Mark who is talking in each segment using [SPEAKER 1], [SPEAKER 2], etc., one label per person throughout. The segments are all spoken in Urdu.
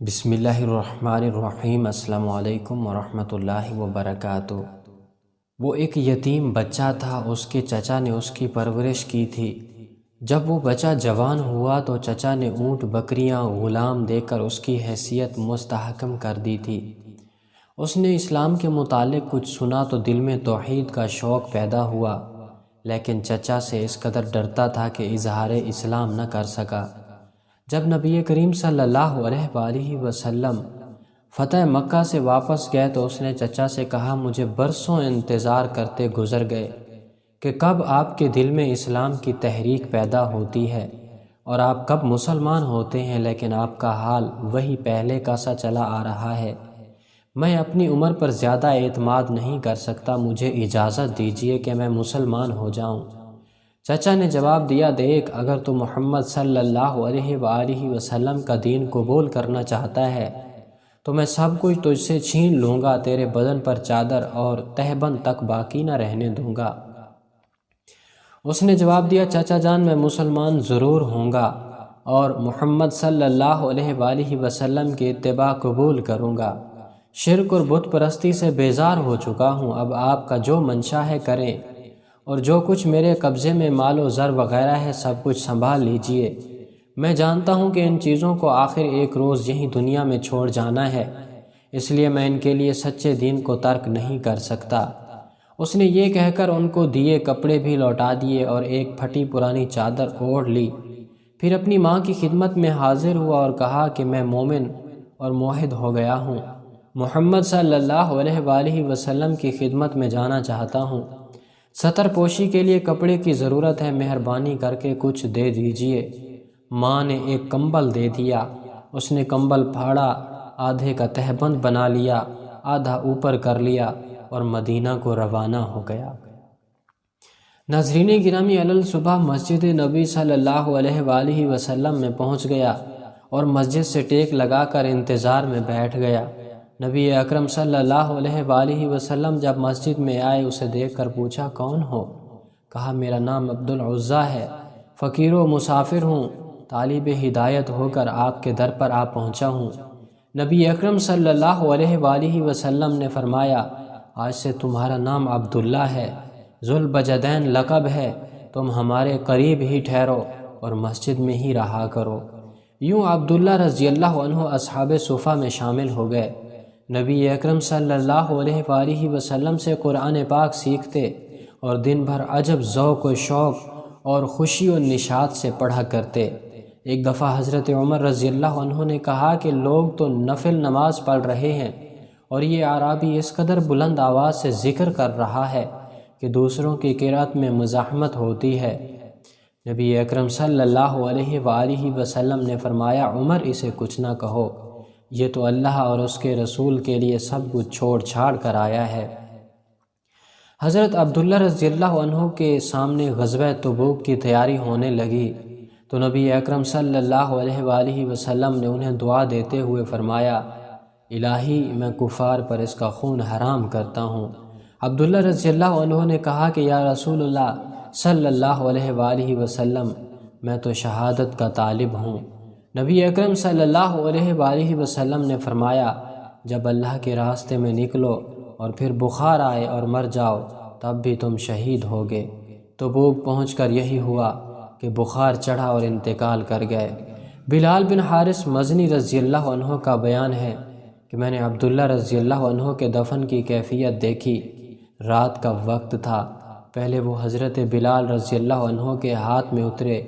[SPEAKER 1] بسم اللہ الرحمن الرحیم۔ السلام علیکم ورحمۃ اللہ وبرکاتہ۔ وہ ایک یتیم بچہ تھا، اس کے چچا نے اس کی پرورش کی تھی۔ جب وہ بچہ جوان ہوا تو چچا نے اونٹ، بکریاں، غلام دے کر اس کی حیثیت مستحکم کر دی تھی۔ اس نے اسلام کے متعلق کچھ سنا تو دل میں توحید کا شوق پیدا ہوا، لیکن چچا سے اس قدر ڈرتا تھا کہ اظہار اسلام نہ کر سکا۔ جب نبی کریم صلی اللہ علیہ وآلہ وسلم فتح مکہ سے واپس گئے تو اس نے چچا سے کہا، مجھے برسوں انتظار کرتے گزر گئے کہ کب آپ کے دل میں اسلام کی تحریک پیدا ہوتی ہے اور آپ کب مسلمان ہوتے ہیں، لیکن آپ کا حال وہی پہلے کا سا چلا آ رہا ہے۔ میں اپنی عمر پر زیادہ اعتماد نہیں کر سکتا، مجھے اجازت دیجیے کہ میں مسلمان ہو جاؤں۔ چچا نے جواب دیا، دیکھ، اگر تو محمد صلی اللہ علیہ وآلہ وسلم کا دین قبول کرنا چاہتا ہے تو میں سب کچھ تجھ سے چھین لوں گا، تیرے بدن پر چادر اور تہبند تک باقی نہ رہنے دوں گا۔ اس نے جواب دیا، چچا جان، میں مسلمان ضرور ہوں گا اور محمد صلی اللہ علیہ وآلہ وسلم کی اتباع قبول کروں گا۔ شرک اور بت پرستی سے بیزار ہو چکا ہوں، اب آپ کا جو منشا ہے کریں، اور جو کچھ میرے قبضے میں مال و زر وغیرہ ہے سب کچھ سنبھال لیجئے۔ میں جانتا ہوں کہ ان چیزوں کو آخر ایک روز یہی دنیا میں چھوڑ جانا ہے، اس لیے میں ان کے لیے سچے دین کو ترک نہیں کر سکتا۔ اس نے یہ کہہ کر ان کو دیے کپڑے بھی لوٹا دیے اور ایک پھٹی پرانی چادر اوڑھ لی۔ پھر اپنی ماں کی خدمت میں حاضر ہوا اور کہا کہ میں مومن اور موحد ہو گیا ہوں، محمد صلی اللہ علیہ وآلہ وسلم کی خدمت میں جانا چاہتا ہوں۔ ستر پوشی کے لیے کپڑے کی ضرورت ہے، مہربانی کر کے کچھ دے دیجئے۔ ماں نے ایک کمبل دے دیا۔ اس نے کمبل پھاڑا، آدھے کا تہبند بنا لیا، آدھا اوپر کر لیا اور مدینہ کو روانہ ہو گیا۔ ناظرین گرامی، صبح مسجد نبی صلی اللہ علیہ وآلہ وسلم میں پہنچ گیا اور مسجد سے ٹیک لگا کر انتظار میں بیٹھ گیا۔ نبی اکرم صلی اللہ علیہ وآلہ وسلم جب مسجد میں آئے، اسے دیکھ کر پوچھا، کون ہو؟ کہا، میرا نام عبدالعزیٰ ہے، فقیر و مسافر ہوں، طالب ہدایت ہو کر آپ کے در پر آ پہنچا ہوں۔ نبی اکرم صلی اللہ علیہ وآلہ وسلم نے فرمایا، آج سے تمہارا نام عبداللہ ہے، ذوالبجدین لقب ہے، تم ہمارے قریب ہی ٹھہرو اور مسجد میں ہی رہا کرو۔ یوں عبداللہ رضی اللہ عنہ اصحاب صفہ میں شامل ہو گئے۔ نبی اکرم صلی اللہ علیہ وآلہ وسلم سے قرآن پاک سیکھتے اور دن بھر عجب ذوق و شوق اور خوشی و نشاط سے پڑھا کرتے۔ ایک دفعہ حضرت عمر رضی اللہ عنہ نے کہا کہ لوگ تو نفل نماز پڑھ رہے ہیں اور یہ اعرابی اس قدر بلند آواز سے ذکر کر رہا ہے کہ دوسروں کی قرأت میں مزاحمت ہوتی ہے۔ نبی اکرم صلی اللہ علیہ وآلہ وسلم نے فرمایا، عمر، اسے کچھ نہ کہو، یہ تو اللہ اور اس کے رسول کے لیے سب کچھ چھوڑ چھاڑ کر آیا ہے۔ حضرت عبداللہ رضی اللہ عنہ کے سامنے غزوہ تبوک کی تیاری ہونے لگی تو نبی اکرم صلی اللہ علیہ وآلہ وسلم نے انہیں دعا دیتے ہوئے فرمایا، الہی، میں کفار پر اس کا خون حرام کرتا ہوں۔ عبداللہ رضی اللہ عنہ نے کہا کہ یا رسول اللہ صلی اللہ علیہ وآلہ وسلم، میں تو شہادت کا طالب ہوں۔ نبی اکرم صلی اللہ علیہ وآلہ وسلم نے فرمایا، جب اللہ کے راستے میں نکلو اور پھر بخار آئے اور مر جاؤ تب بھی تم شہید ہوگے۔ تبوک پہنچ کر یہی ہوا کہ بخار چڑھا اور انتقال کر گئے۔ بلال بن حارث مزنی رضی اللہ عنہ کا بیان ہے کہ میں نے عبداللہ رضی اللہ عنہ کے دفن کی کیفیت دیکھی۔ رات کا وقت تھا، پہلے وہ حضرت بلال رضی اللہ عنہ کے ہاتھ میں اترے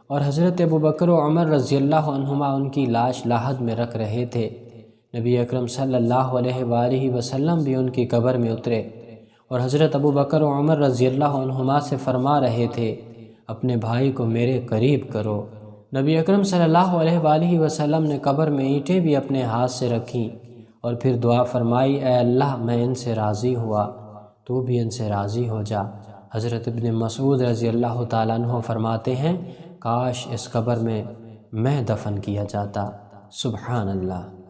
[SPEAKER 1] اور حضرت ابوبکر و عمر رضی اللہ عنہما ان کی لاش لاحد میں رکھ رہے تھے۔ نبی اکرم صلی اللہ علیہ وآلہ وسلم بھی ان کی قبر میں اترے اور حضرت ابوبکر و عمر رضی اللہ عنہما سے فرما رہے تھے، اپنے بھائی کو میرے قریب کرو۔ نبی اکرم صلی اللہ علیہ وآلہ وسلم نے قبر میں اینٹیں بھی اپنے ہاتھ سے رکھیں اور پھر دعا فرمائی، اے اللہ، میں ان سے راضی ہوا، تو بھی ان سے راضی ہو جا۔ حضرت ابن مسعود رضی اللہ تعالیٰ عنہ فرماتے ہیں، کاش اس قبر میں دفن کیا جاتا۔ سبحان اللہ۔